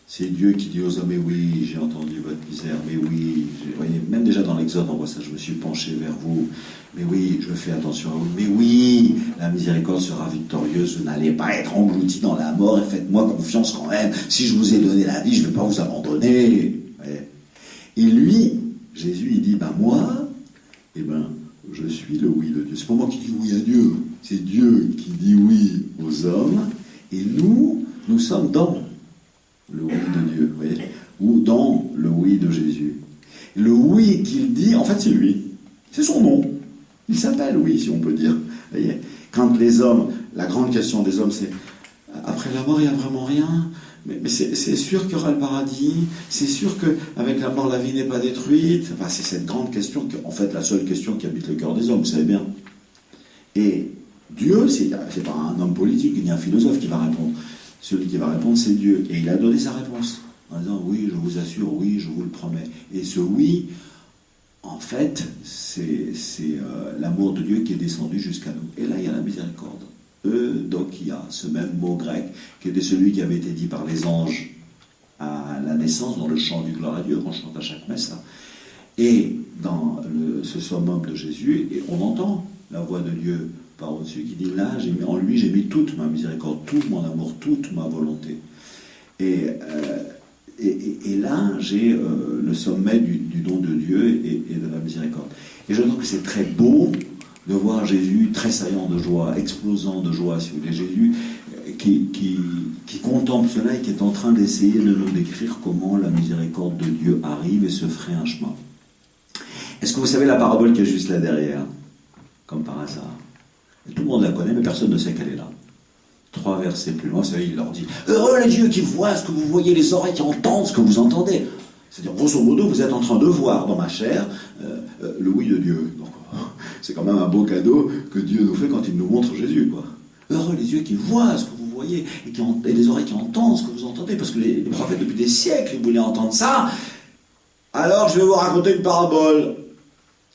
C'est Dieu qui dit aux hommes, mais oui, j'ai entendu votre misère, mais oui, vous voyez, même déjà dans l'Exode, on voit ça, je me suis penché vers vous, mais oui, je fais attention à vous, mais oui, la miséricorde sera victorieuse, vous n'allez pas être engloutis dans la mort, et faites-moi confiance quand même, si je vous ai donné la vie, je ne vais pas vous abandonner. Ouais. Et lui, Jésus, il dit, moi, je suis le oui de Dieu. C'est pas moi qui dis oui à Dieu, c'est Dieu qui dit oui aux hommes, et nous sommes dans le oui de Dieu, vous voyez, ou dans le oui de Jésus. Le oui qu'il dit, en fait, c'est lui. C'est son nom. Il s'appelle oui, si on peut dire. Vous voyez, quand les hommes, la grande question des hommes, c'est après la mort, il n'y a vraiment rien. Mais c'est sûr qu'il y aura le paradis. C'est sûr qu'avec la mort, la vie n'est pas détruite. Enfin, c'est cette grande question, en fait, la seule question qui habite le cœur des hommes, vous savez bien. Et Dieu, c'est pas un homme politique ni un philosophe qui va répondre. Celui qui va répondre, c'est Dieu. Et il a donné sa réponse. En disant, oui, je vous assure, oui, je vous le promets. Et ce oui, en fait, c'est l'amour de Dieu qui est descendu jusqu'à nous. Et là, il y a la miséricorde. Donc, il y a ce même mot grec qui était celui qui avait été dit par les anges à la naissance, dans le chant du gloire à Dieu, qu'on chante à chaque messe. Là. Et dans ce summum de Jésus, et on entend la voix de Dieu par au-dessus qui dit, là, en lui, j'ai mis toute ma miséricorde, tout mon amour, toute ma volonté. Et là, j'ai le sommet du don de Dieu et de la miséricorde. Et je trouve que c'est très beau de voir Jésus tressaillant de joie, explosant de joie, si vous voulez. Jésus qui contemple cela et qui est en train d'essayer de nous décrire comment la miséricorde de Dieu arrive et se ferait un chemin. Est-ce que vous savez la parabole qui est juste là derrière? Comme par hasard. Et tout le monde la connaît, mais personne ne sait qu'elle est là. 3 versets plus loin, vous savez, il leur dit « Heureux les yeux qui voient ce que vous voyez, les oreilles qui entendent ce que vous entendez. » C'est-à-dire, grosso modo, vous êtes en train de voir dans ma chair le oui de Dieu. Donc, c'est quand même un beau cadeau que Dieu nous fait quand il nous montre Jésus, quoi. Heureux les yeux qui voient ce que vous voyez et les oreilles qui entendent ce que vous entendez, parce que les prophètes, depuis des siècles, ils voulaient entendre ça. Alors, je vais vous raconter une parabole.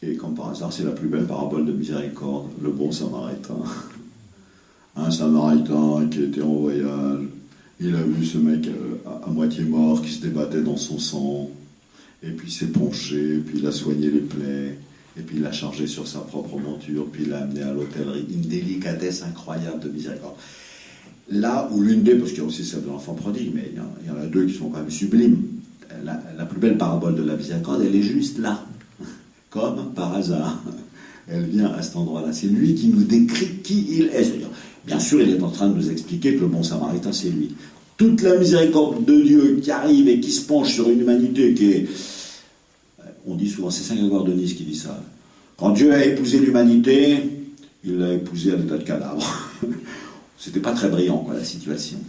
Et comme par hasard, c'est la plus belle parabole de miséricorde, le bon samaritain. Un samaritain qui était en voyage, il a vu ce mec à moitié mort qui se débattait dans son sang, et puis il s'est penché, puis il a soigné les plaies, et puis il l'a chargé sur sa propre monture, puis il l'a amené à l'hôtellerie. Une délicatesse incroyable de miséricorde. Là où l'une des, parce qu'il y a aussi celle de l'enfant prodigue, mais il y en a 2 qui sont quand même sublimes, la plus belle parabole de la miséricorde, elle est juste là, comme par hasard. Elle vient à cet endroit-là. C'est lui qui nous décrit qui il est. C'est-à-dire, bien sûr, il est en train de nous expliquer que le bon samaritain, c'est lui. Toute la miséricorde de Dieu qui arrive et qui se penche sur une humanité qui est... On dit souvent, c'est Saint Grégoire de Nice qui dit ça. Quand Dieu a épousé l'humanité, il l'a épousé à l'état de cadavre. C'était pas très brillant, quoi, la situation.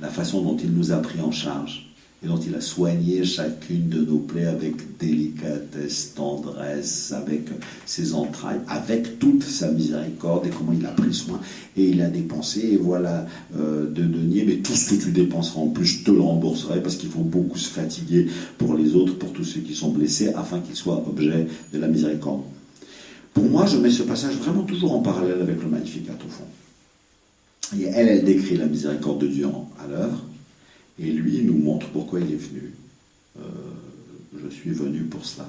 La façon dont il nous a pris en charge et dont il a soigné chacune de nos plaies avec délicatesse, tendresse, avec ses entrailles, avec toute sa miséricorde, et comment il a pris soin, et il a dépensé, et voilà, de deniers, mais tout ce que tu dépenseras en plus, je te le rembourserai, parce qu'il faut beaucoup se fatiguer pour les autres, pour tous ceux qui sont blessés, afin qu'ils soient objets de la miséricorde. Pour moi, je mets ce passage vraiment toujours en parallèle avec le Magnificat, au fond. Et elle décrit la miséricorde de Dieu à l'œuvre, et lui nous montre pourquoi il est venu. Je suis venu pour cela.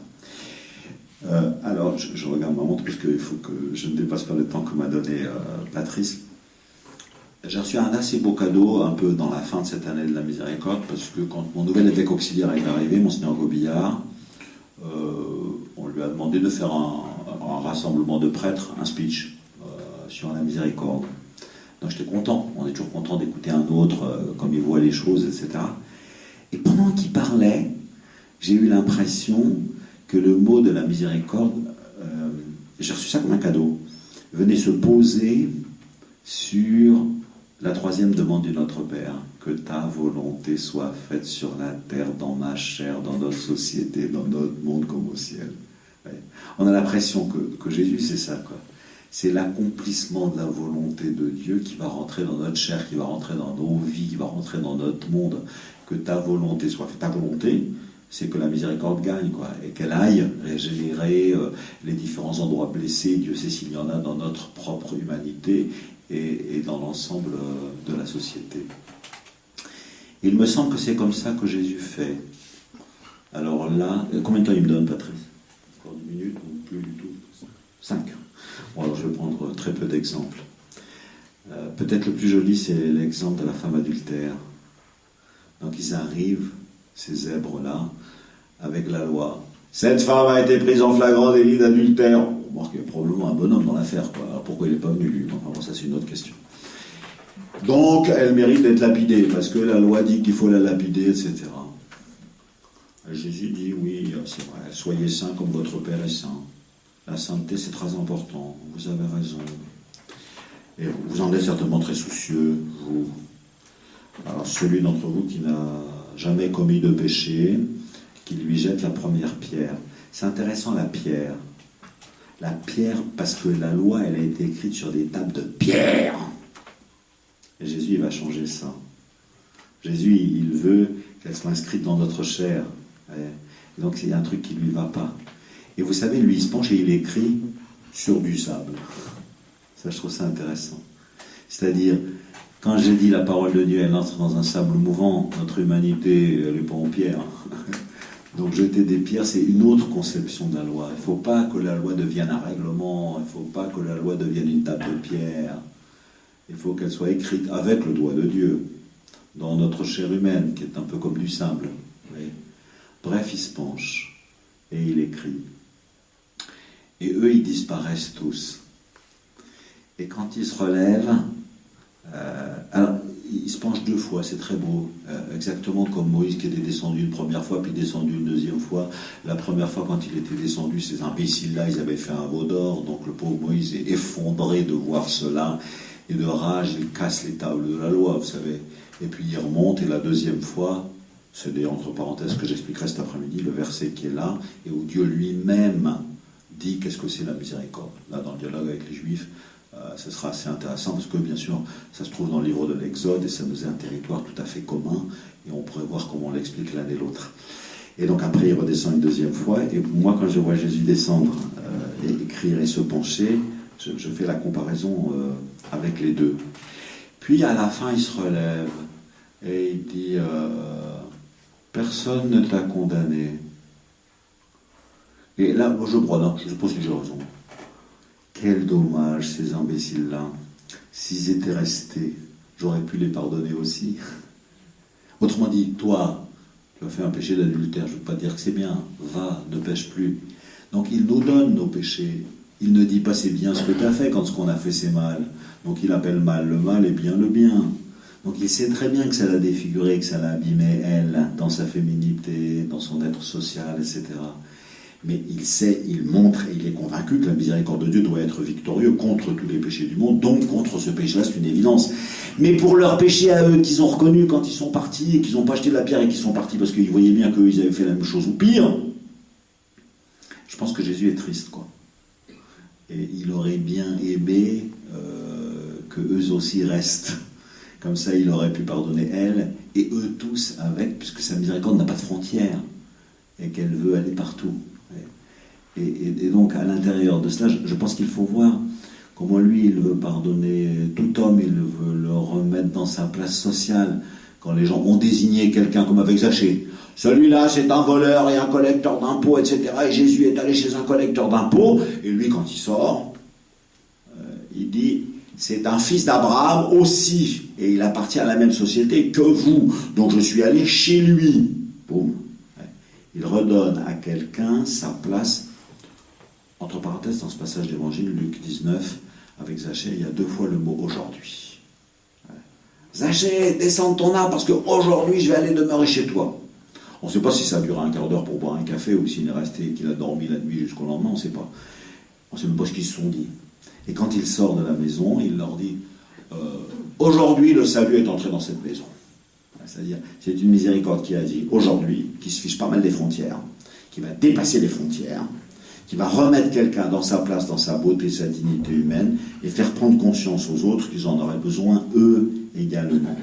Alors, je regarde ma montre parce qu'il faut que je ne dépasse pas le temps que m'a donné Patrice. J'ai reçu un assez beau cadeau un peu dans la fin de cette année de la miséricorde, parce que quand mon nouvel évêque auxiliaire est arrivé, Monseigneur Gobillard, on lui a demandé de faire un rassemblement de prêtres, un speech sur la miséricorde. Donc j'étais content, on est toujours content d'écouter un autre, comme il voit les choses, etc. Et pendant qu'il parlait, j'ai eu l'impression que le mot de la miséricorde, j'ai reçu ça comme un cadeau, venait se poser sur la 3e demande du Notre Père, que ta volonté soit faite sur la terre, dans ma chair, dans notre société, dans notre monde comme au ciel. Ouais. On a l'impression que Jésus, c'est ça, quoi. C'est l'accomplissement de la volonté de Dieu qui va rentrer dans notre chair, qui va rentrer dans nos vies, qui va rentrer dans notre monde. Que ta volonté soit faite. Ta volonté, c'est que la miséricorde gagne, quoi, et qu'elle aille régénérer les différents endroits blessés. Dieu sait s'il y en a dans notre propre humanité et dans l'ensemble de la société. Il me semble que c'est comme ça que Jésus fait. Alors là, combien de temps il me donne, Patrice? Encore 10 minutes ou plus du tout? 5. Bon, alors je vais prendre très peu d'exemples. Peut-être le plus joli, c'est l'exemple de la femme adultère. Donc ils arrivent, ces zèbres-là, avec la loi. Cette femme a été prise en flagrant délit d'adultère. Bon, il y a probablement un bonhomme dans l'affaire, quoi. Alors pourquoi il n'est pas venu, lui? Enfin bon, ça c'est une autre question. Donc elle mérite d'être lapidée, parce que la loi dit qu'il faut la lapider, etc. Et Jésus dit, oui, c'est vrai, soyez saints comme votre Père est saint. La sainteté, c'est très important, vous avez raison. Et vous en êtes certainement très soucieux, vous. Alors celui d'entre vous qui n'a jamais commis de péché, qui lui jette la première pierre. C'est intéressant, la pierre. La pierre, parce que la loi, elle a été écrite sur des tables de pierre. Et Jésus, il va changer ça. Jésus, il veut qu'elle soit inscrite dans notre chair. Et donc, il y a un truc qui ne lui va pas. Et vous savez, lui, il se penche et il écrit sur du sable. Ça, je trouve ça intéressant. C'est-à-dire, quand j'ai dit la parole de Dieu, elle entre dans un sable mouvant, notre humanité, elle n'est pas en pierre. Donc jeter des pierres, c'est une autre conception de la loi. Il ne faut pas que la loi devienne un règlement, il ne faut pas que la loi devienne une table de pierre. Il faut qu'elle soit écrite avec le doigt de Dieu, dans notre chair humaine, qui est un peu comme du sable. Oui. Bref, il se penche, et il écrit. Et eux, ils disparaissent tous. Et quand ils se relèvent, alors, il se penche deux fois, c'est très beau. Exactement comme Moïse qui était descendu une première fois, puis descendu une deuxième fois. La première fois, quand il était descendu, ces imbéciles-là, ils avaient fait un veau d'or. Donc le pauvre Moïse est effondré de voir cela. Et de rage, il casse les tables de la loi, vous savez. Et puis il remonte, et la deuxième fois, c'est des entre parenthèses que j'expliquerai cet après-midi, le verset qui est là, et où Dieu lui-même dit qu'est-ce que c'est la miséricorde. Là, dans le dialogue avec les Juifs, ce sera assez intéressant parce que bien sûr ça se trouve dans le livre de l'Exode et ça nous est un territoire tout à fait commun et on pourrait voir comment on l'explique l'un et l'autre. Et donc après il redescend une deuxième fois et moi quand je vois Jésus descendre et écrire et se pencher, je fais la comparaison avec les deux. Puis à la fin il se relève et il dit personne ne t'a condamné. Et là moi je brode, je suppose que j'ai raison. Quel dommage, ces imbéciles-là. S'ils étaient restés, j'aurais pu les pardonner aussi. Autrement dit, toi, tu as fait un péché d'adultère, je ne veux pas dire que c'est bien, va, ne pêche plus. Donc il nous donne nos péchés. Il ne dit pas c'est bien ce que tu as fait quand ce qu'on a fait c'est mal. Donc il appelle mal le mal et bien le bien. Donc il sait très bien que ça l'a défiguré, que ça l'a abîmé, elle, dans sa féminité, dans son être social, etc. Mais il sait, il montre et il est convaincu que la miséricorde de Dieu doit être victorieuse contre tous les péchés du monde, donc contre ce péché-là, c'est une évidence. Mais pour leurs péchés à eux, qu'ils ont reconnus quand ils sont partis, et qu'ils n'ont pas jeté de la pierre et qu'ils sont partis parce qu'ils voyaient bien qu'eux, ils avaient fait la même chose ou pire, je pense que Jésus est triste, quoi. Et il aurait bien aimé que eux aussi restent. Comme ça, il aurait pu pardonner elle, et eux tous avec, puisque sa miséricorde n'a pas de frontières, et qu'elle veut aller partout. Et donc, à l'intérieur de cela, je pense qu'il faut voir comment lui, il veut pardonner tout homme, il veut le remettre dans sa place sociale. Quand les gens ont désigné quelqu'un comme avec Zachée, celui-là, c'est un voleur et un collecteur d'impôts, etc. Et Jésus est allé chez un collecteur d'impôts, et lui, quand il sort, il dit, c'est un fils d'Abraham aussi, et il appartient à la même société que vous, donc je suis allé chez lui. Boum. Il redonne à quelqu'un sa place. Entre parenthèses, dans ce passage d'évangile, Luc 19, avec Zachée, il y a deux fois le mot « aujourd'hui ». Zachée, descends de ton arbre parce qu'aujourd'hui, je vais aller demeurer chez toi. On ne sait pas si ça a duré un quart d'heure pour boire un café ou s'il est resté, qu'il a dormi la nuit jusqu'au lendemain, on ne sait pas. On ne sait même pas ce qu'ils se sont dit. Et quand il sort de la maison, il leur dit aujourd'hui, le salut est entré dans cette maison. C'est-à-dire, c'est une miséricorde qui a dit aujourd'hui, qui se fiche pas mal des frontières, qui va dépasser les frontières, qui va remettre quelqu'un dans sa place, dans sa beauté, sa dignité humaine, et faire prendre conscience aux autres qu'ils en auraient besoin, eux également.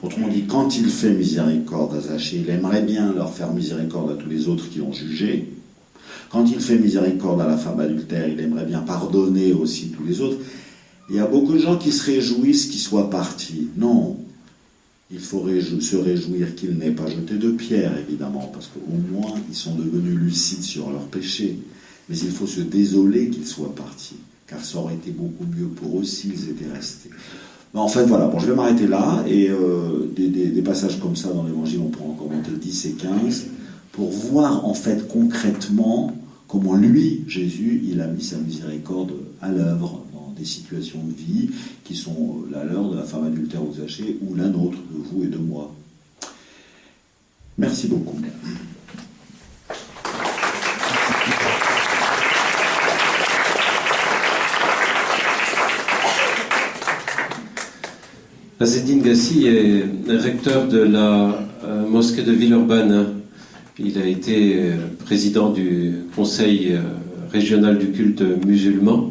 Autrement dit, quand il fait miséricorde à Zachée, il aimerait bien leur faire miséricorde à tous les autres qui l'ont jugé. Quand il fait miséricorde à la femme adultère, il aimerait bien pardonner aussi tous les autres. Il y a beaucoup de gens qui se réjouissent qu'il soit parti. Non, il faut se réjouir qu'il n'ait pas jeté de pierre, évidemment, parce qu'au moins, ils sont devenus lucides sur leurs péchés. Mais il faut se désoler qu'ils soient partis, car ça aurait été beaucoup mieux pour eux s'ils étaient restés. En fait, voilà, bon, je vais m'arrêter là, et des passages comme ça dans l'Évangile, on pourra en commenter 10 et 15, pour voir en fait concrètement comment lui, Jésus, il a mis sa miséricorde à l'œuvre dans des situations de vie qui sont la leur de la femme adultère aux Zachée ou la nôtre, de vous et de moi. Merci beaucoup. Azzedine Gassi est recteur de la mosquée de Villeurbanne. Il a été président du conseil régional du culte musulman.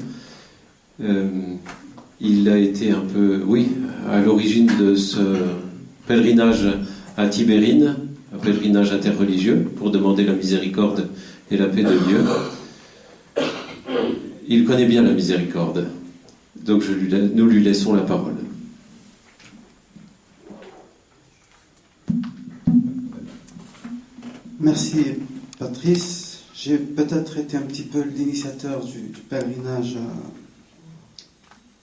Il a été un peu, à l'origine de ce pèlerinage à Tibérine, un pèlerinage interreligieux pour demander la miséricorde et la paix de Dieu. Il connaît bien la miséricorde, donc nous lui laissons la parole. Merci Patrice. J'ai peut-être été un petit peu l'initiateur du pèlerinage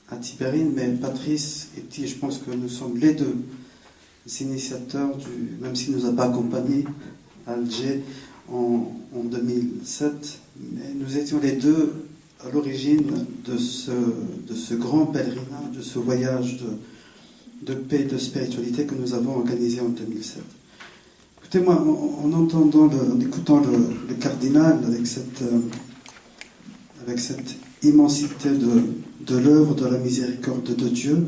à Tibérine, mais Patrice et Petit, je pense que nous sommes les deux initiateurs, même s'il ne nous a pas accompagnés à Alger en 2007, mais nous étions les deux à l'origine de ce grand pèlerinage, de ce voyage de paix et de spiritualité que nous avons organisé en 2007. Écoutez-moi, en écoutant le cardinal avec cette immensité de l'œuvre de la miséricorde de Dieu,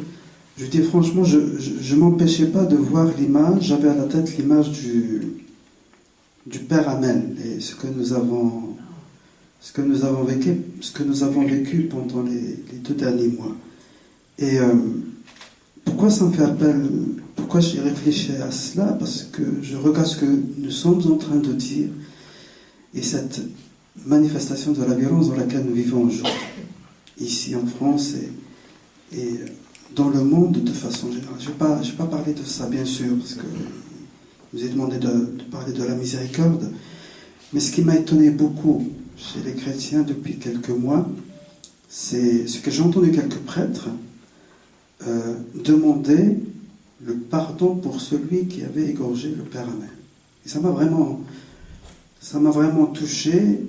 je dis franchement, je ne m'empêchais pas de voir l'image, j'avais à la tête l'image du Père Amel et ce que nous avons vécu pendant les 2 derniers mois. Et pourquoi ça me fait appel? Pourquoi j'ai réfléchi à cela? Parce que je regarde ce que nous sommes en train de dire et cette manifestation de la violence dans laquelle nous vivons aujourd'hui, ici en France et dans le monde de façon générale. Je vais pas parler de ça, bien sûr, parce que je vous ai demandé de parler de la miséricorde, mais ce qui m'a étonné beaucoup chez les chrétiens depuis quelques mois, c'est ce que j'ai entendu quelques prêtres demander le pardon pour celui qui avait égorgé le Père Amel. Et ça m'a vraiment touché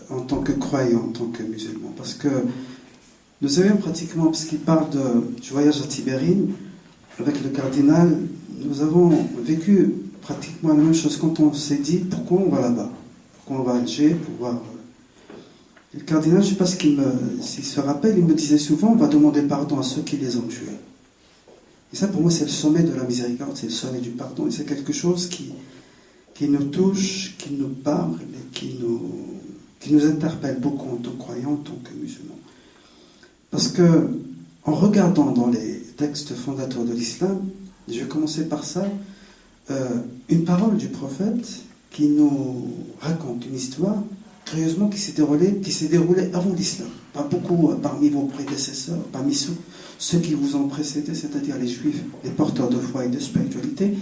en tant que croyant, en tant que musulman. Parce que nous avions pratiquement, parce qu'il parle du voyage à Tibérine, avec le cardinal, nous avons vécu pratiquement la même chose quand on s'est dit pourquoi on va là-bas, pourquoi on va à Alger pour voir. Et le cardinal, je ne sais pas s'il se rappelle, il me disait souvent on va demander pardon à ceux qui les ont tués. Et ça, pour moi, c'est le sommet de la miséricorde, c'est le sommet du pardon. Et c'est quelque chose qui nous touche, qui nous parle, et qui nous interpelle beaucoup en tant que croyants, en tant que musulmans. Parce que, en regardant dans les textes fondateurs de l'islam, je vais commencer par ça, une parole du prophète qui nous raconte une histoire, curieusement, qui s'est déroulée avant l'islam. Pas beaucoup parmi vos prédécesseurs, parmi ceux qui vous ont précédés, c'est-à-dire les juifs, les porteurs de foi et de spiritualité,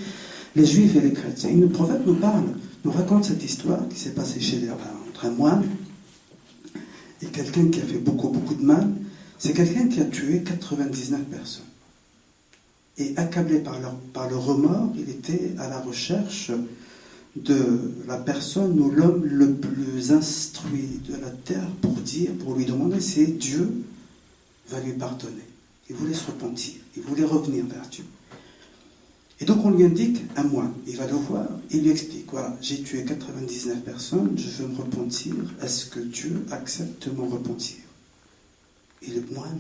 les juifs et les chrétiens. Et le prophète nous raconte cette histoire qui s'est passée entre un moine et quelqu'un qui a fait beaucoup de mal. C'est quelqu'un qui a tué 99 personnes. Et accablé par le remords, il était à la recherche de la personne ou l'homme le plus instruit de la terre pour lui demander si Dieu va lui pardonner. Il voulait se repentir, il voulait revenir vers Dieu. Et donc on lui indique un moine, il va le voir, il lui explique, voilà, j'ai tué 99 personnes, je veux me repentir, est-ce que Dieu accepte mon repentir? Et le moine,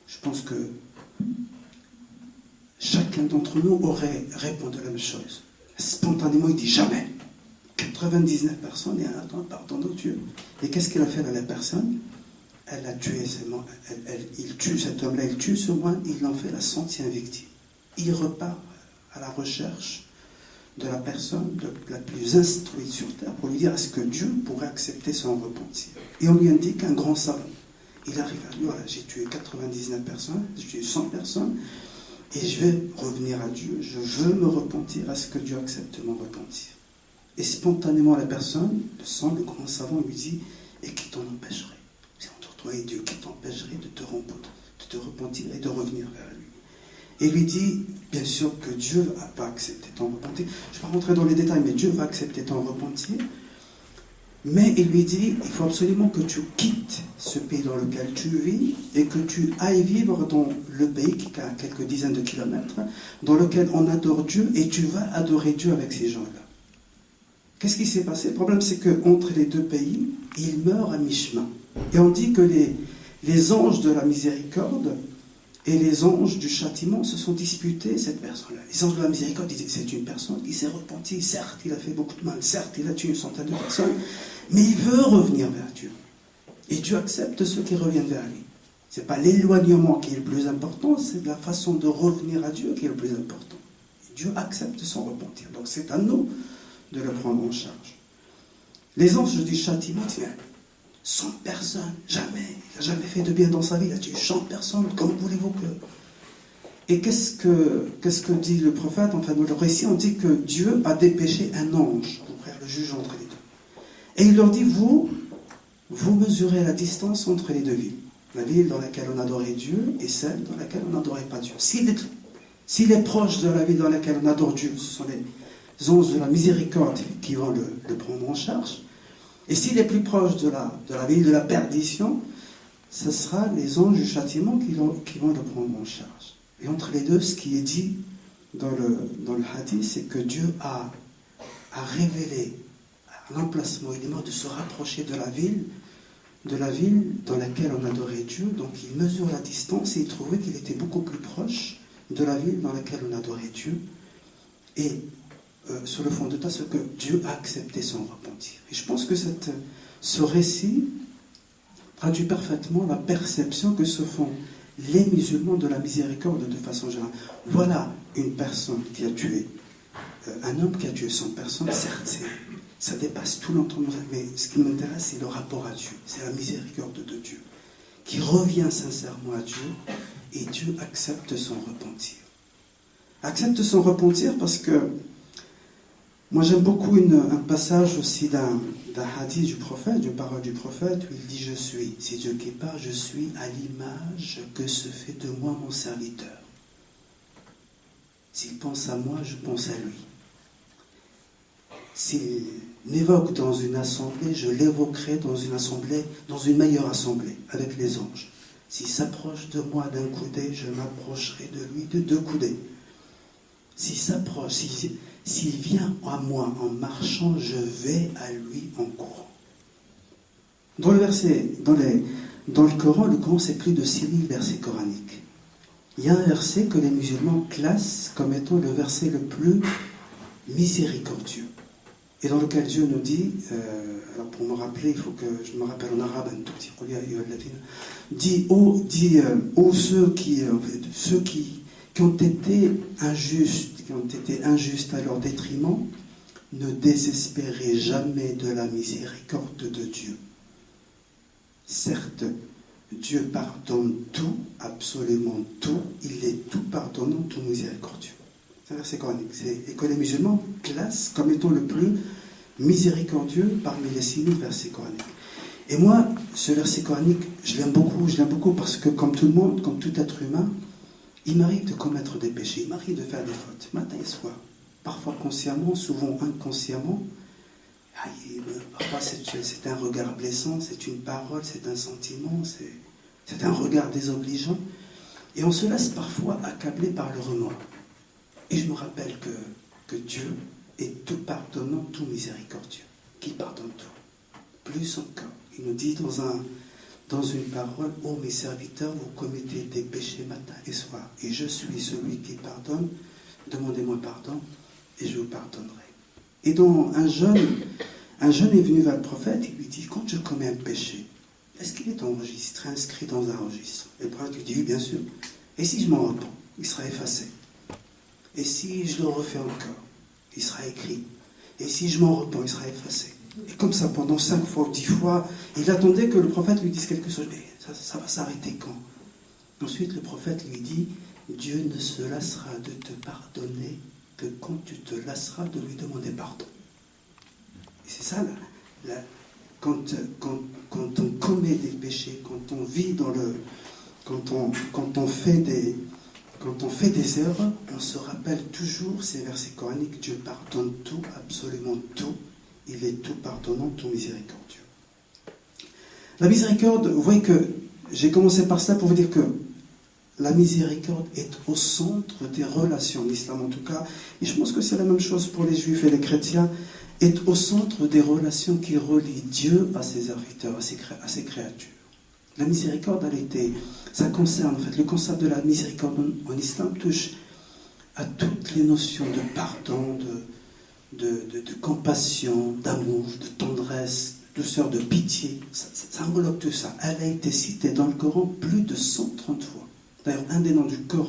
je pense que chacun d'entre nous aurait répondu la même chose. Spontanément, il dit jamais. 99 personnes et un pardon de Dieu. Et qu'est-ce qu'il a fait à la personne? Elle a tué il tue cet homme-là, il tue ce moine, il en fait la 100e victime. Il repart à la recherche de la personne la plus instruite sur terre pour lui dire est-ce que Dieu pourrait accepter son repentir. Et on lui indique un grand savant. Il arrive à lui, voilà, j'ai tué 99 personnes, j'ai tué 100 personnes, et je vais revenir à Dieu, je veux me repentir, est-ce que Dieu accepte mon repentir? Et spontanément la personne, le grand savant lui dit, et qui t'en empêcherait? C'est entre toi et Dieu, qui t'empêcherait de te de repentir et de revenir vers lui. Et lui dit, bien sûr que Dieu va accepter ton repentir. Je ne vais pas rentrer dans les détails, mais Dieu va accepter ton repentir. Mais il lui dit, il faut absolument que tu quittes ce pays dans lequel tu vis et que tu ailles vivre dans le pays qui a quelques dizaines de kilomètres, dans lequel on adore Dieu et tu vas adorer Dieu avec ces gens-là. Qu'est-ce qui s'est passé? Le problème, c'est qu'entre les deux pays, il meurt à mi-chemin. Et on dit que les anges de la miséricorde et les anges du châtiment se sont disputés cette personne-là. Les anges de la miséricorde disaient, c'est une personne qui s'est repentie, certes, il a fait beaucoup de mal, certes, il a tué une centaine de personnes, mais il veut revenir vers Dieu. Et Dieu accepte ceux qui reviennent vers lui. Ce n'est pas l'éloignement qui est le plus important, c'est la façon de revenir à Dieu qui est le plus important. Et Dieu accepte son repentir. Donc c'est à nous de le prendre en charge. Les anges du châtiment disent, 100 personnes, jamais, il n'a jamais fait de bien dans sa vie, il a tué 100 personnes, comment voulez-vous que... Et qu'est-ce que dit le prophète? Enfin, dans le récit, on dit que Dieu a dépêché un ange pour faire le juge entre les deux. Et il leur dit, vous mesurez la distance entre les deux villes. La ville dans laquelle on adorait Dieu et celle dans laquelle on n'adorait pas Dieu. S'il est proche de la ville dans laquelle on adore Dieu, ce sont les anges de la miséricorde qui vont le prendre en charge. Et s'il est plus proche de la ville de la perdition, ce sera les anges du châtiment qui vont le prendre en charge. Et entre les deux, ce qui est dit dans le hadith, c'est que Dieu a révélé l'emplacement, il est mort de se rapprocher de la ville dans laquelle on adorait Dieu. Donc il mesure la distance et il trouvait qu'il était beaucoup plus proche de la ville dans laquelle on adorait Dieu. Et sur le fond de ça, c'est que Dieu a accepté son repentir. Et je pense que ce récit traduit parfaitement la perception que se font les musulmans de la miséricorde de façon générale. Voilà une personne qui a tué, un homme qui a tué 100 personnes, certes, ça dépasse tout l'entendement, mais ce qui m'intéresse, c'est le rapport à Dieu, c'est la miséricorde de Dieu, qui revient sincèrement à Dieu, et Dieu accepte son repentir. Accepte son repentir parce que moi j'aime beaucoup un passage aussi d'un hadith du prophète, d'une parole du prophète, où il dit, je suis, c'est Dieu qui parle, je suis à l'image que se fait de moi mon serviteur. S'il pense à moi, je pense à lui. S'il m'évoque dans une assemblée, je l'évoquerai dans une meilleure assemblée, avec les anges. S'il s'approche de moi d'un coudé, je m'approcherai de lui de 2 coudées. S'il vient à moi en marchant, je vais à lui en courant. Dans le Coran, c'est plus de 6000 versets coraniques. Il y a un verset que les musulmans classent comme étant le verset le plus miséricordieux. Et dans lequel Dieu nous dit, alors pour me rappeler, il faut que je me rappelle en arabe un tout petit peu, dit ceux qui ont été injustes à leur détriment, ne désespérez jamais de la miséricorde de Dieu. Certes, Dieu pardonne tout, absolument tout, il est tout pardonnant, tout miséricordieux. C'est un verset coranique. Et que les musulmans classent comme étant le plus miséricordieux parmi les 6000 versets coraniques. Et moi, ce verset coranique, je l'aime beaucoup parce que comme tout le monde, comme tout être humain, il m'arrive de commettre des péchés, il m'arrive de faire des fautes, matin et soir. Parfois consciemment, souvent inconsciemment. Parfois c'est un regard blessant, c'est une parole, c'est un sentiment, c'est un regard désobligeant. Et on se laisse parfois accabler par le remords. Et je me rappelle que Dieu est tout pardonnant, tout miséricordieux, qui pardonne tout. Plus encore, il nous dit dans une parole, « Oh mes serviteurs, vous commettez des péchés matin et soir, et je suis celui qui pardonne, demandez-moi pardon, et je vous pardonnerai. » Et donc un jeune est venu vers le prophète, il lui dit, « Quand je commets un péché, est-ce qu'il est enregistré, inscrit dans un registre ?» Et le prophète lui dit, « Oui, bien sûr. Et si je m'en repens, il sera effacé. Et si je le refais encore, il sera écrit. Et si je m'en repens, il sera effacé. » Et comme ça, pendant 5 fois ou 10 fois, il attendait que le prophète lui dise quelque chose. Mais ça va s'arrêter quand? Ensuite, le prophète lui dit, Dieu ne se lassera de te pardonner que quand tu te lasseras de lui demander pardon. Et c'est ça, quand on commet des péchés, quand on vit quand on fait des erreurs, on se rappelle toujours ces versets coraniques. Dieu pardonne tout, absolument tout. Il est tout pardonnant, tout miséricordieux. La miséricorde, vous voyez que j'ai commencé par cela pour vous dire que la miséricorde est au centre des relations, en islam en tout cas, et je pense que c'est la même chose pour les juifs et les chrétiens, est au centre des relations qui relient Dieu à ses serviteurs, à ses créatures. La miséricorde, ça concerne, en fait, le concept de la miséricorde en islam touche à toutes les notions de pardon, de compassion, d'amour, de tendresse, de douceur, de pitié. Ça englobe tout ça. Elle a été citée dans le Coran plus de 130 fois. D'ailleurs, un des noms du Coran